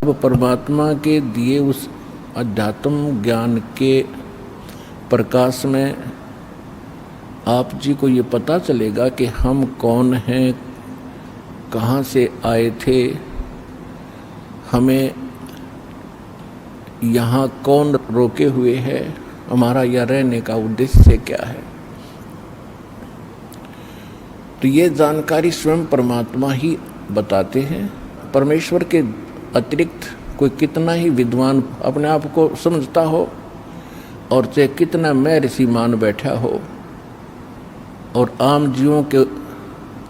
वो परमात्मा के दिए उस अध्यात्म ज्ञान के प्रकाश में आप जी को ये पता चलेगा कि हम कौन हैं, कहाँ से आए थे, हमें यहाँ कौन रोके हुए है, हमारा यह रहने का उद्देश्य क्या है। तो ये जानकारी स्वयं परमात्मा ही बताते हैं। परमेश्वर के अतिरिक्त कोई कितना ही विद्वान अपने आप को समझता हो और चाहे कितना मैं ऋषि मान बैठा हो और आम जीवों के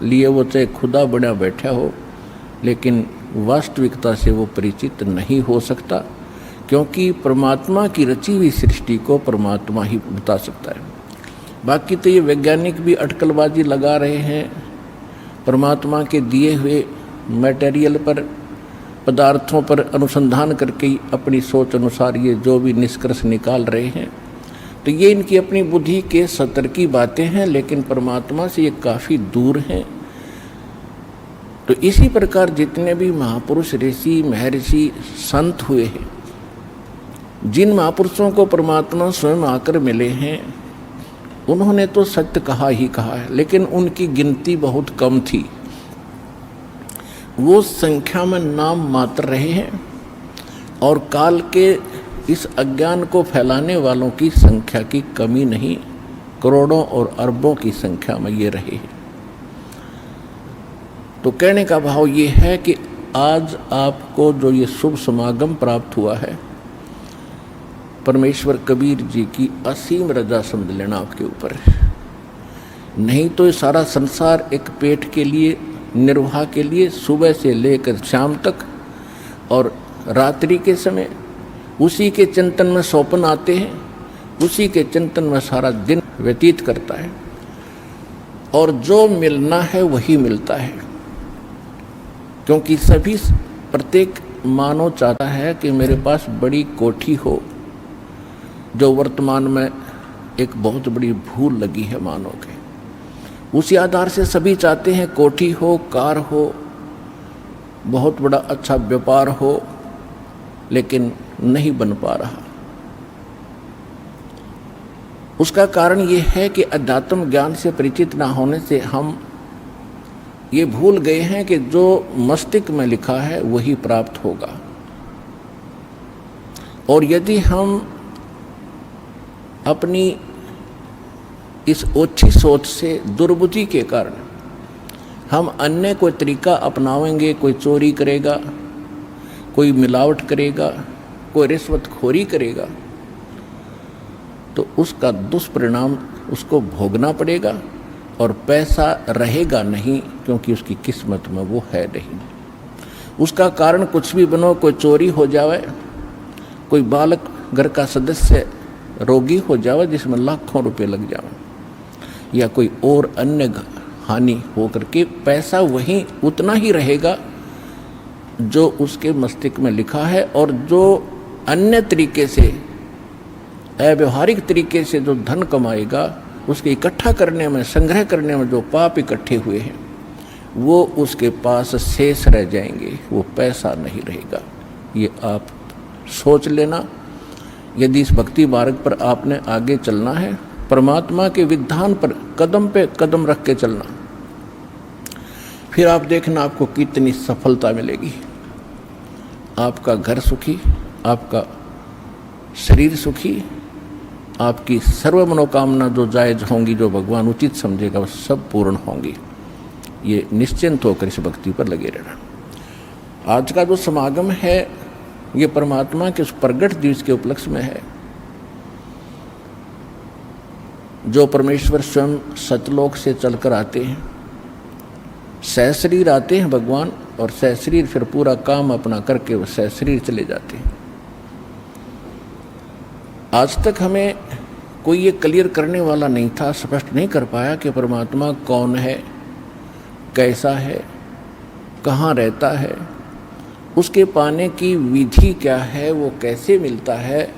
लिए वो चाहे खुदा बना बैठा हो, लेकिन वास्तविकता से वो परिचित नहीं हो सकता, क्योंकि परमात्मा की रची हुई सृष्टि को परमात्मा ही बता सकता है। बाकी तो ये वैज्ञानिक भी अटकलबाजी लगा रहे हैं, परमात्मा के दिए हुए मटेरियल पर, पदार्थों पर अनुसंधान करके ही अपनी सोच अनुसार ये जो भी निष्कर्ष निकाल रहे हैं। तो ये इनकी अपनी बुद्धि के स्तर की बातें हैं, लेकिन परमात्मा से ये काफ़ी दूर हैं। तो इसी प्रकार जितने भी महापुरुष, ऋषि, महर्षि, संत हुए हैं, जिन महापुरुषों को परमात्मा स्वयं आकर मिले हैं, उन्होंने तो सत्य कहा ही कहा है, लेकिन उनकी गिनती बहुत कम थी। वो संख्या में नाम मात्र रहे हैं और काल के इस अज्ञान को फैलाने वालों की संख्या की कमी नहीं, करोड़ों और अरबों की संख्या में ये रहे हैं। तो कहने का भाव ये है कि आज आपको जो ये शुभ समागम प्राप्त हुआ है, परमेश्वर कबीर जी की असीम रजा समझ लेना आपके ऊपर। नहीं तो ये सारा संसार एक पेट के लिए, निर्वाह के लिए सुबह से लेकर शाम तक और रात्रि के समय उसी के चिंतन में सौपन आते हैं, उसी के चिंतन में सारा दिन व्यतीत करता है और जो मिलना है वही मिलता है। क्योंकि सभी, प्रत्येक मानव चाहता है कि मेरे पास बड़ी कोठी हो, जो वर्तमान में एक बहुत बड़ी भूल लगी है मानव के। उसी आधार से सभी चाहते हैं कोठी हो, कार हो, बहुत बड़ा अच्छा व्यापार हो, लेकिन नहीं बन पा रहा। उसका कारण ये है कि अध्यात्म ज्ञान से परिचित ना होने से हम ये भूल गए हैं कि जो मस्तिष्क में लिखा है वही प्राप्त होगा। और यदि हम अपनी इस ओछी सोच से, दुर्बुद्धि के कारण हम अन्य कोई तरीका अपनाएंगे, कोई चोरी करेगा, कोई मिलावट करेगा, कोई रिश्वतखोरी करेगा, तो उसका दुष्परिणाम उसको भोगना पड़ेगा और पैसा रहेगा नहीं, क्योंकि उसकी किस्मत में वो है नहीं। उसका कारण कुछ भी बनो, कोई चोरी हो जावे, कोई बालक घर का सदस्य रोगी हो जावे जिसमें लाखों रुपए लग जावे, या कोई और अन्य हानि हो करके पैसा वहीं उतना ही रहेगा जो उसके मस्तिष्क में लिखा है, और जो अन्य तरीके से, अव्यवहारिक तरीके से जो धन कमाएगा, उसके इकट्ठा करने में, संग्रह करने में जो पाप इकट्ठे हुए हैं, वो उसके पास शेष रह जाएंगे, वो पैसा नहीं रहेगा। ये आप सोच लेना। यदि इस भक्ति मार्ग पर आपने आगे चलना है, परमात्मा के विधान पर कदम पे कदम रख के चलना, फिर आप देखना आपको कितनी सफलता मिलेगी। आपका घर सुखी, आपका शरीर सुखी, आपकी सर्व मनोकामना जो जायज होंगी, जो भगवान उचित समझेगा, वो सब पूर्ण होंगी। ये निश्चिंत होकर इस भक्ति पर लगे रहना। आज का जो समागम है, ये परमात्मा के उस प्रगट दिवस के उपलक्ष्य में है, जो परमेश्वर स्वयं सतलोक से चलकर आते हैं। सहशरीर आते हैं भगवान, और सहशरीर फिर पूरा काम अपना करके वो सहशरीर चले जाते हैं। आज तक हमें कोई ये क्लियर करने वाला नहीं था, स्पष्ट नहीं कर पाया कि परमात्मा कौन है, कैसा है, कहाँ रहता है, उसके पाने की विधि क्या है, वो कैसे मिलता है,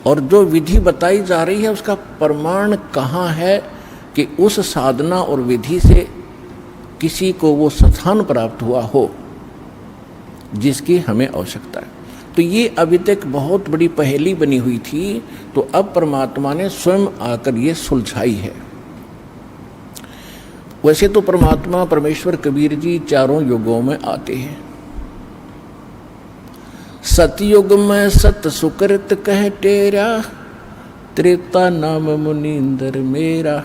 और जो विधि बताई जा रही है उसका प्रमाण कहाँ है कि उस साधना और विधि से किसी को वो स्थान प्राप्त हुआ हो जिसकी हमें आवश्यकता है। तो ये अभी तक बहुत बड़ी पहेली बनी हुई थी, तो अब परमात्मा ने स्वयं आकर ये सुलझाई है। वैसे तो परमात्मा परमेश्वर कबीर जी चारों युगों में आते हैं। सतयुग में सत सुकृत कह टेरा, त्रेता नाम मुनींद्र मेरा,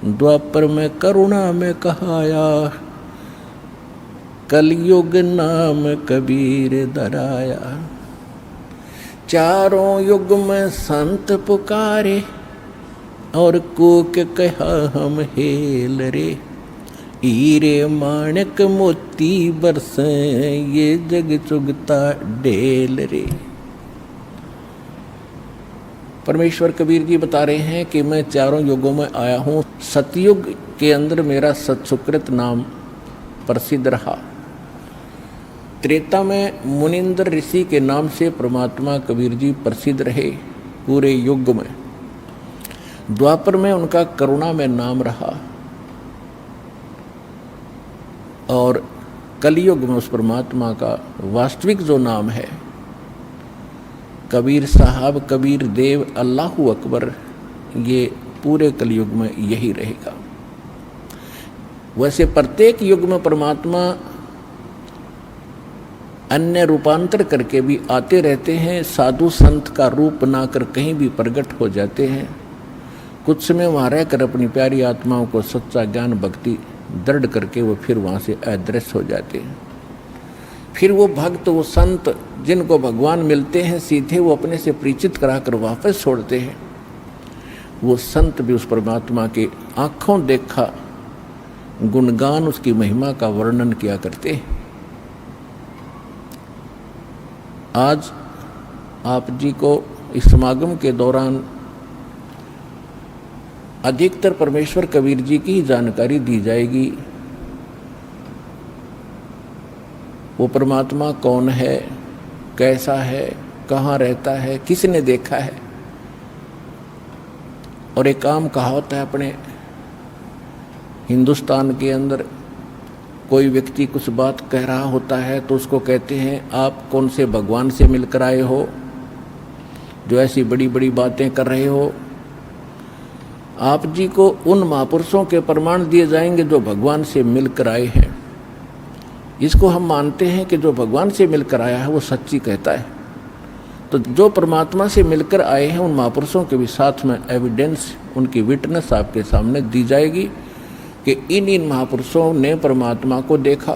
द्वापर में करुणा में कहाया, कलयुग नाम कबीर दराया। चारों युग में संत पुकारे, और कूक कहा हम हेल रे, हीरे माणक मोती बरसे ये जग चुगता ढेल रे। परमेश्वर कबीर जी बता रहे हैं कि मैं चारों युगों में आया हूँ। सतयुग के अंदर मेरा सत्सुकृत नाम प्रसिद्ध रहा। त्रेता में मुनिंद्र ऋषि के नाम से परमात्मा कबीर जी प्रसिद्ध रहे पूरे युग में। द्वापर में उनका करुणा में नाम रहा, और कलयुग में उस परमात्मा का वास्तविक जो नाम है कबीर साहब, कबीर देव, अल्लाहु अकबर, ये पूरे कलयुग में यही रहेगा। वैसे प्रत्येक युग में परमात्मा अन्य रूपांतर करके भी आते रहते हैं, साधु संत का रूप बनाकर कहीं भी प्रकट हो जाते हैं। कुछ समय वहाँ रहकर अपनी प्यारी आत्माओं को सच्चा ज्ञान भक्ति दृढ़ करके वो फिर वहाँ से अदृश्य हो जाते हैं। फिर वो भक्त, वो संत जिनको भगवान मिलते हैं सीधे वो अपने से परिचित कराकर वापस छोड़ते हैं। वो संत भी उस परमात्मा के आँखों देखा गुणगान, उसकी महिमा का वर्णन किया करते हैं। आज आप जी को इस समागम के दौरान अधिकतर परमेश्वर कबीर जी की जानकारी दी जाएगी। वो परमात्मा कौन है, कैसा है, कहाँ रहता है, किसने देखा है। और एक आम कहावत है अपने हिंदुस्तान के अंदर, कोई व्यक्ति कुछ बात कह रहा होता है तो उसको कहते हैं आप कौन से भगवान से मिलकर आए हो जो ऐसी बड़ी बड़ी बातें कर रहे हो। आप जी को उन महापुरुषों के प्रमाण दिए जाएंगे जो भगवान से मिलकर आए हैं। इसको हम मानते हैं कि जो भगवान से मिलकर आया है वो सच्ची कहता है। तो जो परमात्मा से मिलकर आए हैं उन महापुरुषों के भी साथ में एविडेंस, उनकी विटनेस आपके सामने दी जाएगी कि इन महापुरुषों ने परमात्मा को देखा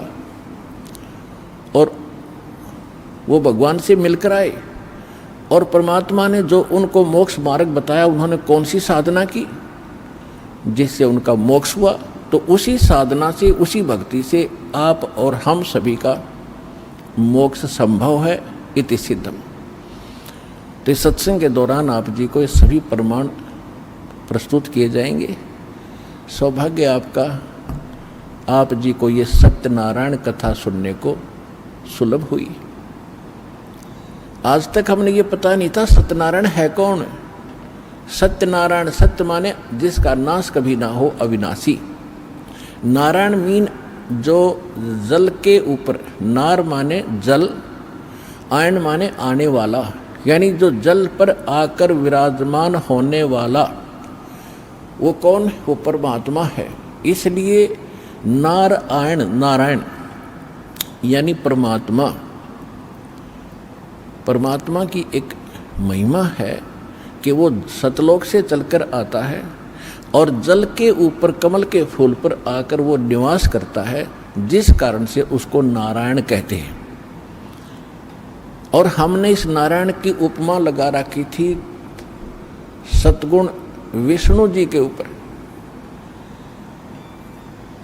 और वो भगवान से मिलकर आए, और परमात्मा ने जो उनको मोक्ष मार्ग बताया उन्होंने कौन सी साधना की जिससे उनका मोक्ष हुआ। तो उसी साधना से, उसी भक्ति से आप और हम सभी का मोक्ष संभव है, इति सिद्धम। तो इस सत्संग के दौरान आप जी को ये सभी प्रमाण प्रस्तुत किए जाएंगे। सौभाग्य आपका, आप जी को ये सत्यनारायण कथा सुनने को सुलभ हुई। आज तक हमने ये पता नहीं था सत्यनारायण है कौन। सत्यनारायण, सत्य माने जिसका नाश कभी ना हो, अविनाशी। नारायण मीन जो जल के ऊपर, नार माने जल, आयन माने आने वाला, यानी जो जल पर आकर विराजमान होने वाला। वो कौन? वो परमात्मा है। इसलिए नारायण, नारायण यानी परमात्मा। परमात्मा की एक महिमा है कि वो सतलोक से चलकर आता है और जल के ऊपर कमल के फूल पर आकर वो निवास करता है, जिस कारण से उसको नारायण कहते हैं। और हमने इस नारायण की उपमा लगा रखी थी सतगुण विष्णु जी के ऊपर।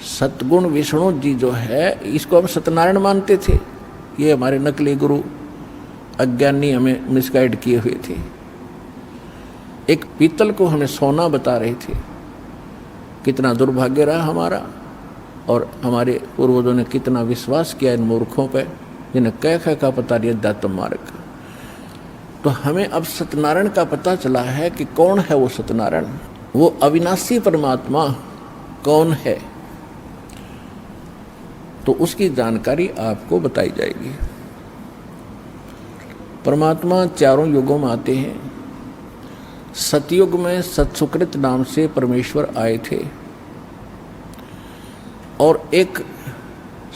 सतगुण विष्णु जी जो है, इसको हम सत्यनारायण मानते थे। ये हमारे नकली गुरु अज्ञानी हमें मिसगाइड किए हुए थे। एक पीतल को हमें सोना बता रहे थे। कितना दुर्भाग्य रहा हमारा, और हमारे पूर्वजों ने कितना विश्वास किया इन मूर्खों पे, जिन्हें कह का पता नहीं अध्यात्म मार्ग का। तो हमें अब सत्यनारायण का पता चला है कि कौन है वो सत्यनारायण। वो अविनाशी परमात्मा कौन है, तो उसकी जानकारी आपको बताई जाएगी। परमात्मा चारों युगों में आते हैं। सतयुग में सत्सुकृत नाम से परमेश्वर आए थे और एक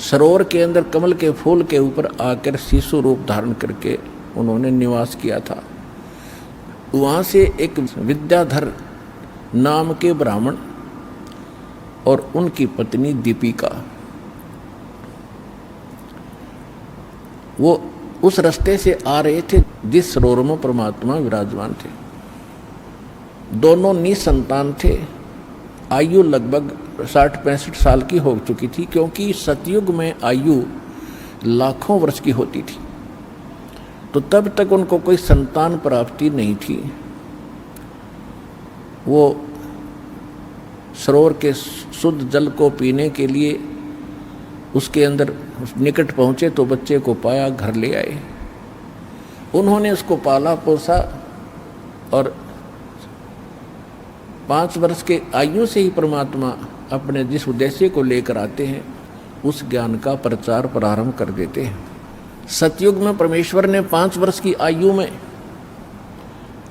सरोवर के अंदर कमल के फूल के ऊपर आकर शिशु रूप धारण करके उन्होंने निवास किया था। वहाँ से एक विद्याधर नाम के ब्राह्मण और उनकी पत्नी दीपिका, वो उस रास्ते से आ रहे थे जिस सरोवर में परमात्मा विराजमान थे। दोनों निसंतान थे। आयु लगभग 60-65 साल की हो चुकी थी, क्योंकि सतयुग में आयु लाखों वर्ष की होती थी। तो तब तक उनको कोई संतान प्राप्ति नहीं थी। वो सरोवर के शुद्ध जल को पीने के लिए उसके अंदर निकट पहुँचे तो बच्चे को पाया, घर ले आए। उन्होंने उसको पाला पोसा और 5 वर्ष के आयु से ही परमात्मा अपने जिस उद्देश्य को लेकर आते हैं उस ज्ञान का प्रचार प्रारंभ कर देते हैं। सतयुग में परमेश्वर ने 5 वर्ष की आयु में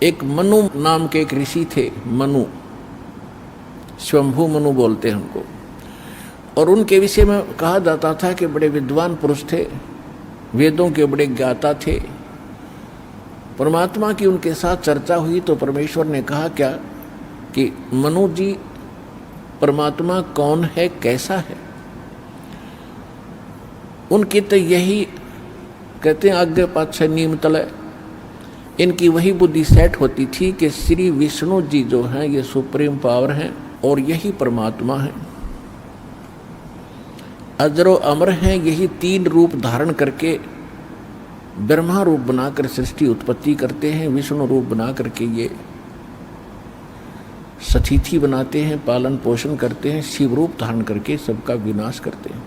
एक मनु नाम के एक ऋषि थे, मनु, स्वयंभू मनु बोलते हैं उनको, और उनके विषय में कहा जाता था कि बड़े विद्वान पुरुष थे, वेदों के बड़े ज्ञाता थे। परमात्मा की उनके साथ चर्चा हुई तो परमेश्वर ने कहा क्या कि मनु जी, परमात्मा कौन है, कैसा है? उनकी तो यही कहते हैं आगे पाछे नीम तले, इनकी वही बुद्धि सेट होती थी कि श्री विष्णु जी जो हैं ये सुप्रीम पावर हैं और यही परमात्मा है, अजरो अमर हैं। यही 3 रूप धारण करके ब्रह्मा रूप बनाकर सृष्टि उत्पत्ति करते हैं, विष्णु रूप बना करके ये सतिथि बनाते हैं, पालन पोषण करते हैं, शिव रूप धारण करके सबका विनाश करते हैं।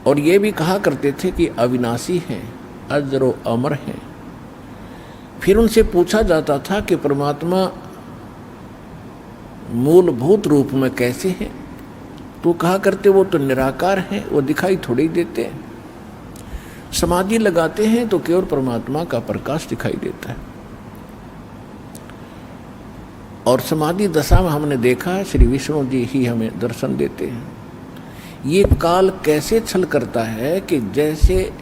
और ये भी कहा करते थे कि अविनाशी हैं, अजरो अमर हैं। फिर उनसे पूछा जाता था कि परमात्मा मूलभूत रूप में कैसे हैं? तो कहा करते वो तो निराकार हैं, वो दिखाई थोड़ी देते हैं। समाधि लगाते हैं तो केवल परमात्मा का प्रकाश दिखाई देता है। और समाधि दशा में हमने देखा श्री विष्णु जी ही हमें दर्शन देते हैं। ये काल कैसे छल करता है कि जैसे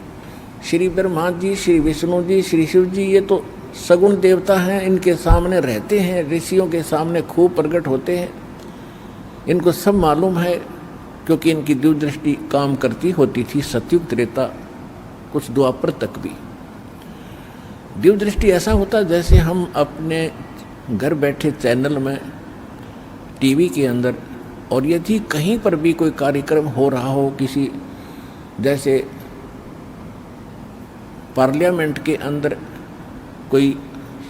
श्री ब्रह्मा जी, श्री विष्णु जी, श्री शिव जी ये तो सगुण देवता हैं, इनके सामने रहते हैं, ऋषियों के सामने खूब प्रकट होते हैं, इनको सब मालूम है क्योंकि इनकी दिव्य दृष्टि काम करती होती थी। सतयुग त्रेता कुछ द्वापर तक भी दिव्य दृष्टि ऐसा होता जैसे हम अपने घर बैठे चैनल में, टीवी के अंदर, और यदि कहीं पर भी कोई कार्यक्रम हो रहा हो, किसी जैसे पार्लियामेंट के अंदर कोई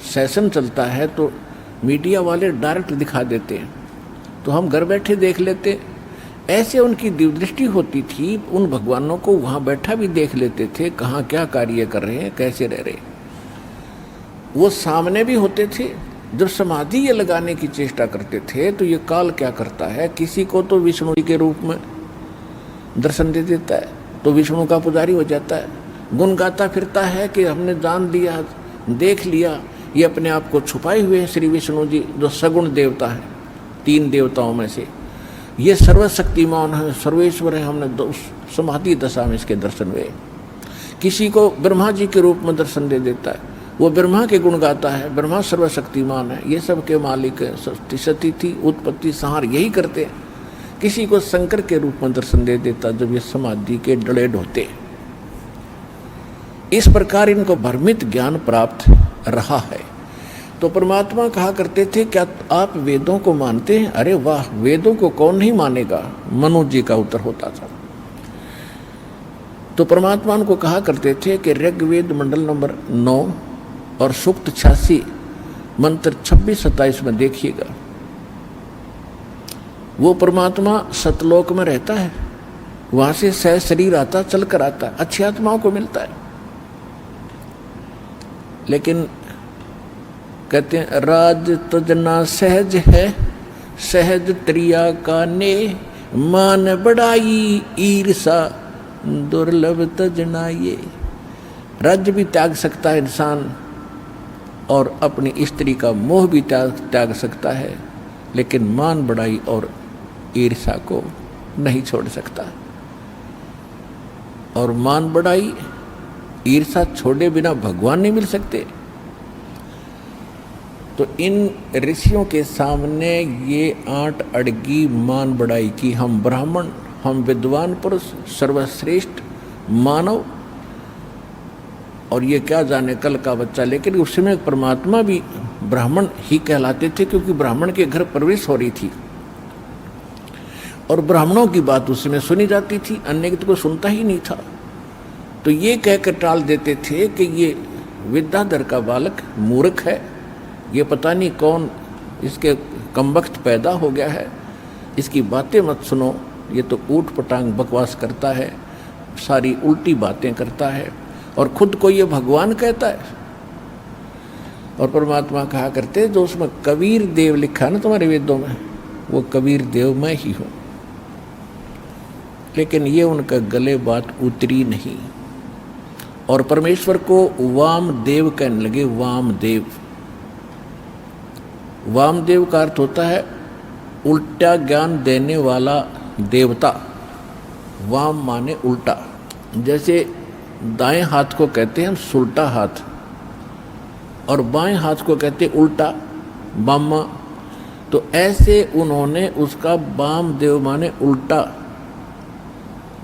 सेशन चलता है तो मीडिया वाले डायरेक्ट दिखा देते हैं तो हम घर बैठे देख लेते। ऐसे उनकी दिव्यदृष्टि होती थी, उन भगवानों को वहाँ बैठा भी देख लेते थे, कहाँ क्या कार्य कर रहे हैं, कैसे रह रहे। वो सामने भी होते थे। जब समाधि ये लगाने की चेष्टा करते थे तो ये काल क्या करता है, किसी को तो विष्णु जी के रूप में दर्शन दे देता है तो विष्णु का पुजारी हो जाता है, गुण गाता फिरता है कि हमने जान दिया, देख लिया, ये अपने आप को छुपाए हुए हैं श्री विष्णु जी जो सगुण देवता है, 3 देवताओं में से ये सर्वशक्तिमान है, सर्वेश्वर है। हमने समाधि दशा में इसके दर्शन हुए। किसी को ब्रह्मा जी के रूप में दर्शन दे देता है, वो ब्रह्मा के गुण गाता है, ब्रह्मा सर्वशक्तिमान है, ये सब के मालिक है, सतिथि उत्पत्ति संहार यही करते हैं। किसी को शंकर के रूप में दर्शन दे देता जब ये समाधि के डले ढोते। इस प्रकार इनको भ्रमित ज्ञान प्राप्त रहा है। तो परमात्मा कहा करते थे क्या आप वेदों को मानते हैं? अरे वाह, वेदों को कौन नहीं मानेगा, मनु जी का उत्तर होता था। तो परमात्मा उनको कहा करते थे कि ऋग्वेद मंडल नंबर 9 और सूक्त 86 मंत्र 26-27 में देखिएगा, वो परमात्मा सतलोक में रहता है, वहां से सह शरीर आता, चल कर आता, अच्छी आत्माओं को मिलता है। लेकिन कहते हैं राज तजना सहज है, सहज त्रिया का ने, मान बढ़ाई ईर्षा दुर्लभ तजना ये। राज्य भी त्याग सकता है इंसान और अपनी स्त्री का मोह भी त्याग सकता है, लेकिन मान बढ़ाई और ईर्ष्या को नहीं छोड़ सकता। और मान बढ़ाई ईर्ष्या छोड़े बिना भगवान नहीं मिल सकते। तो इन ऋषियों के सामने ये 8 अड़गी मान बढ़ाई की हम ब्राह्मण, हम विद्वान पुरुष, सर्वश्रेष्ठ मानव, और ये क्या जाने कल का बच्चा। लेकिन उस समय परमात्मा भी ब्राह्मण ही कहलाते थे, क्योंकि ब्राह्मण के घर प्रवेश हो रही थी और ब्राह्मणों की बात उस समय सुनी जाती थी, अन्य की तो कोई सुनता ही नहीं था। तो ये कहकर टाल देते थे कि ये विद्याधर का बालक मूर्ख है, ये पता नहीं कौन इसके कमबख्त पैदा हो गया है, इसकी बातें मत सुनो, ये तो ऊट पटांग बकवास करता है, सारी उल्टी बातें करता है और खुद को ये भगवान कहता है। और परमात्मा कहा करते जो उसमें कबीर देव लिखा है ना तुम्हारे वेदों में, वो कबीर देव मैं ही हूँ। लेकिन ये उनका गले बात उतरी नहीं और परमेश्वर को वामदेव कहने लगे। वामदेव, वामदेव का अर्थ होता है उल्टा ज्ञान देने वाला देवता। वाम माने उल्टा, जैसे दाएं हाथ को कहते हैं हम सुल्टा हाथ और बाएं हाथ को कहते हैं उल्टा बामा। तो ऐसे उन्होंने उसका वामदेव माने उल्टा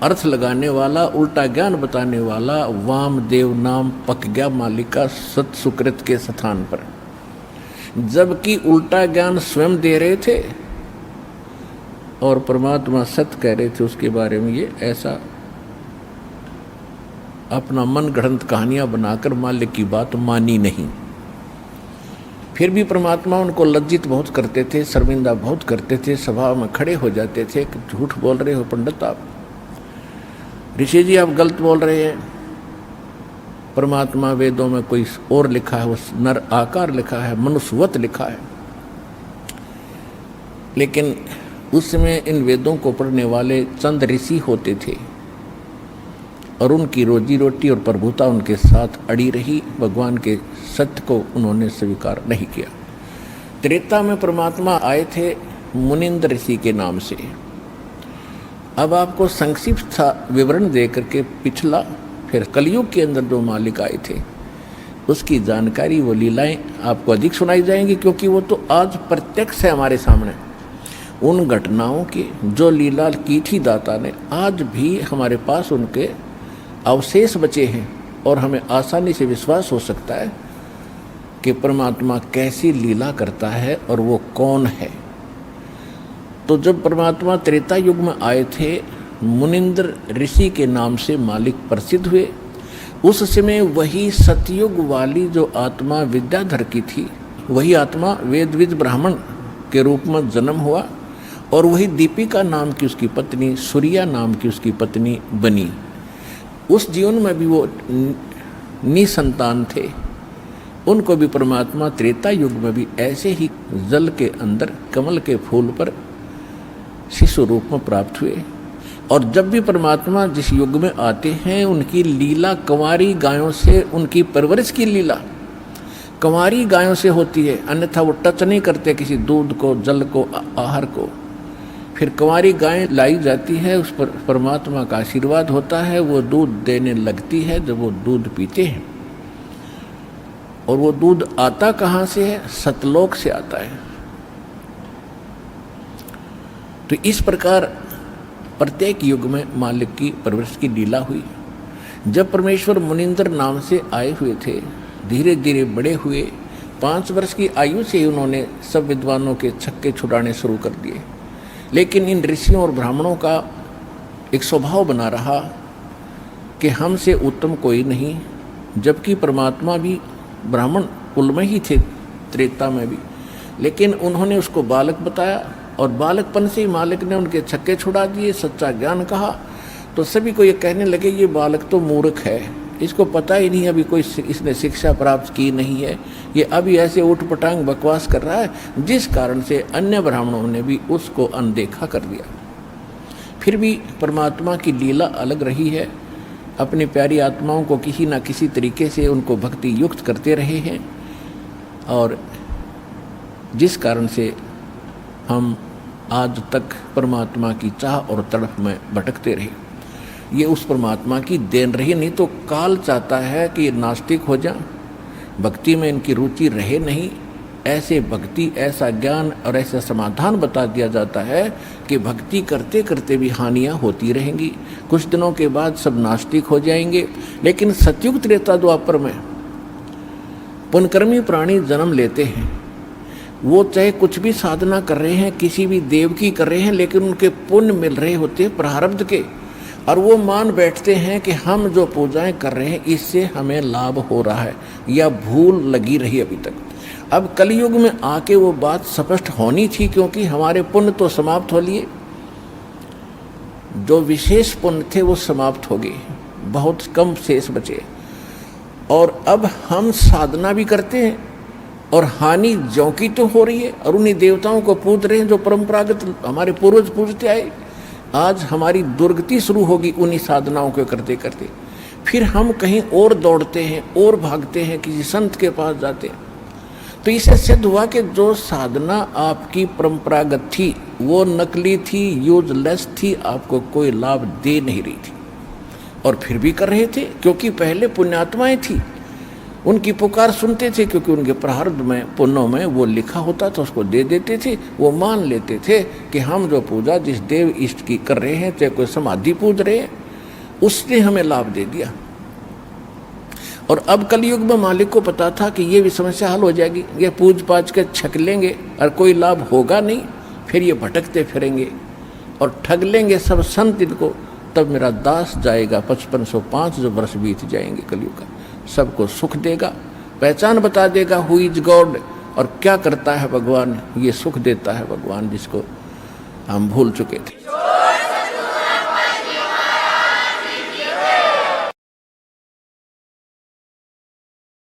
अर्थ लगाने वाला, उल्टा ज्ञान बताने वाला वामदेव नाम पक गया मालिक का सत सुकृत के स्थान पर, जबकि उल्टा ज्ञान स्वयं दे रहे थे और परमात्मा सत्य कह रहे थे उसके बारे में। ये ऐसा अपना मन गढ़ंत कहानियां बनाकर मालिक की बात मानी नहीं। फिर भी परमात्मा उनको लज्जित बहुत करते थे, शर्मिंदा बहुत करते थे, सभा में खड़े हो जाते थे कि झूठ बोल रहे हो पंडित आप, ऋषि जी आप गलत बोल रहे हैं। परमात्मा वेदों में कोई और लिखा है, उस नर आकार लिखा है, मनुष्यवत लिखा है। लेकिन उस समय इन वेदों को पढ़ने वाले चंद ऋषि होते थे और उनकी रोजी रोटी और प्रभुता उनके साथ अड़ी रही। भगवान के सत्य को उन्होंने स्वीकार नहीं किया। त्रेता में परमात्मा आए थे मुनिंद्र ऋषि के नाम से। अब आपको संक्षिप्त सा विवरण दे करके पिछला फिर कलयुग के अंदर जो मालिक आए थे उसकी जानकारी, वो लीलाएं आपको अधिक सुनाई जाएंगी, क्योंकि वो तो आज प्रत्यक्ष है हमारे सामने। उन घटनाओं की जो लीला की थी दाता ने, आज भी हमारे पास उनके अवशेष बचे हैं और हमें आसानी से विश्वास हो सकता है कि परमात्मा कैसी लीला करता है और वो कौन है। तो जब परमात्मा त्रेता युग में आए थे, मुनिंद्र ऋषि के नाम से मालिक प्रसिद्ध हुए। उस समय वही सतयुग वाली जो आत्मा विद्याधर की थी, वही आत्मा वेदविद ब्राह्मण के रूप में जन्म हुआ और वही दीपिका नाम की उसकी पत्नी, सूर्या नाम की उसकी पत्नी बनी। उस जीवन में भी वो निसंतान थे। उनको भी परमात्मा त्रेता युग में भी ऐसे ही जल के अंदर कमल के फूल पर शिशु रूप में प्राप्त हुए। और जब भी परमात्मा जिस युग में आते हैं, उनकी लीला कंवारी गायों से, उनकी परवरिश की लीला कंवारी गायों से होती है, अन्यथा वो टच नहीं करते किसी दूध को, जल को, आहार को। फिर कंवारी गायें लाई जाती है, उस पर परमात्मा का आशीर्वाद होता है, वो दूध देने लगती है जब वो दूध पीते हैं। और वो दूध आता कहाँ से है? सतलोक से आता है। तो इस प्रकार प्रत्येक युग में मालिक की परवरिश की लीला हुई। जब परमेश्वर मुनिंद्र नाम से आए हुए थे, धीरे धीरे बड़े हुए। 5 वर्ष की आयु से ही उन्होंने सब विद्वानों के छक्के छुड़ाने शुरू कर दिए। लेकिन इन ऋषियों और ब्राह्मणों का एक स्वभाव बना रहा कि हमसे उत्तम कोई नहीं, जबकि परमात्मा भी ब्राह्मण कुल में ही थे, त्रेता में भी। लेकिन उन्होंने उसको बालक बताया और बालकपन से ही मालिक ने उनके छक्के छुड़ा दिए, सच्चा ज्ञान कहा। तो सभी को ये कहने लगे ये बालक तो मूर्ख है, इसको पता ही नहीं, अभी कोई इसने शिक्षा प्राप्त की नहीं है, ये अभी ऐसे उठपटांग बकवास कर रहा है। जिस कारण से अन्य ब्राह्मणों ने भी उसको अनदेखा कर दिया। फिर भी परमात्मा की लीला अलग रही है अपनी प्यारी आत्माओं को किसी न किसी तरीके से उनको भक्ति युक्त करते रहे हैं, और जिस कारण से हम आज तक परमात्मा की चाह और तड़प में भटकते रहे। ये उस परमात्मा की देन रही, नहीं तो काल चाहता है कि नास्तिक हो जाए, भक्ति में इनकी रुचि रहे नहीं। ऐसे भक्ति, ऐसा ज्ञान और ऐसा समाधान बता दिया जाता है कि भक्ति करते करते भी हानियाँ होती रहेंगी, कुछ दिनों के बाद सब नास्तिक हो जाएंगे। लेकिन सतयुग त्रेता द्वापर में पुण्यकर्मी प्राणी जन्म लेते हैं, वो चाहे कुछ भी साधना कर रहे हैं, किसी भी देव की कर रहे हैं, लेकिन उनके पुण्य मिल रहे होते हैं प्रारब्ध के, और वो मान बैठते हैं कि हम जो पूजाएं कर रहे हैं इससे हमें लाभ हो रहा है, या भूल लगी रही अभी तक। अब कलयुग में आके वो बात स्पष्ट होनी थी, क्योंकि हमारे पुण्य तो समाप्त हो लिए, जो विशेष पुण्य थे वो समाप्त हो गए, बहुत कम शेष बचे। और अब हम साधना भी करते हैं और हानि ज्यों की तो हो रही है, और उन्हीं देवताओं को पूज रहे हैं जो परंपरागत हमारे पूर्वज पूजते आए। आज हमारी दुर्गति शुरू होगी उन्हीं साधनाओं को करते करते। फिर हम कहीं और दौड़ते हैं और भागते हैं, किसी संत के पास जाते हैं। तो इससे सिद्ध हुआ कि जो साधना आपकी परंपरागत थी वो नकली थी, यूजलेस थी, आपको कोई लाभ दे नहीं रही थी, और फिर भी कर रहे थे, क्योंकि पहले पुण्यात्माएं थी, उनकी पुकार सुनते थे, क्योंकि उनके प्रारब्ध में, पुण्यों में वो लिखा होता था, उसको दे देते थे। वो मान लेते थे कि हम जो पूजा जिस देव इष्ट की कर रहे हैं, चाहे कोई समाधि पूज रहे हैं, उसने हमें लाभ दे दिया। और अब कलयुग में मालिक को पता था कि ये भी समस्या हल हो जाएगी, ये पूज पाज के छक लेंगे और कोई लाभ होगा नहीं, फिर ये भटकते फिरेंगे और ठग लेंगे सब संत इनको, तब मेरा दास जाएगा 5505 जो वर्ष बीत जाएंगे कलयुग का, सबको सुख देगा, पहचान बता देगा हु इज गॉड, और क्या करता है भगवान, ये सुख देता है भगवान जिसको हम भूल चुके थे।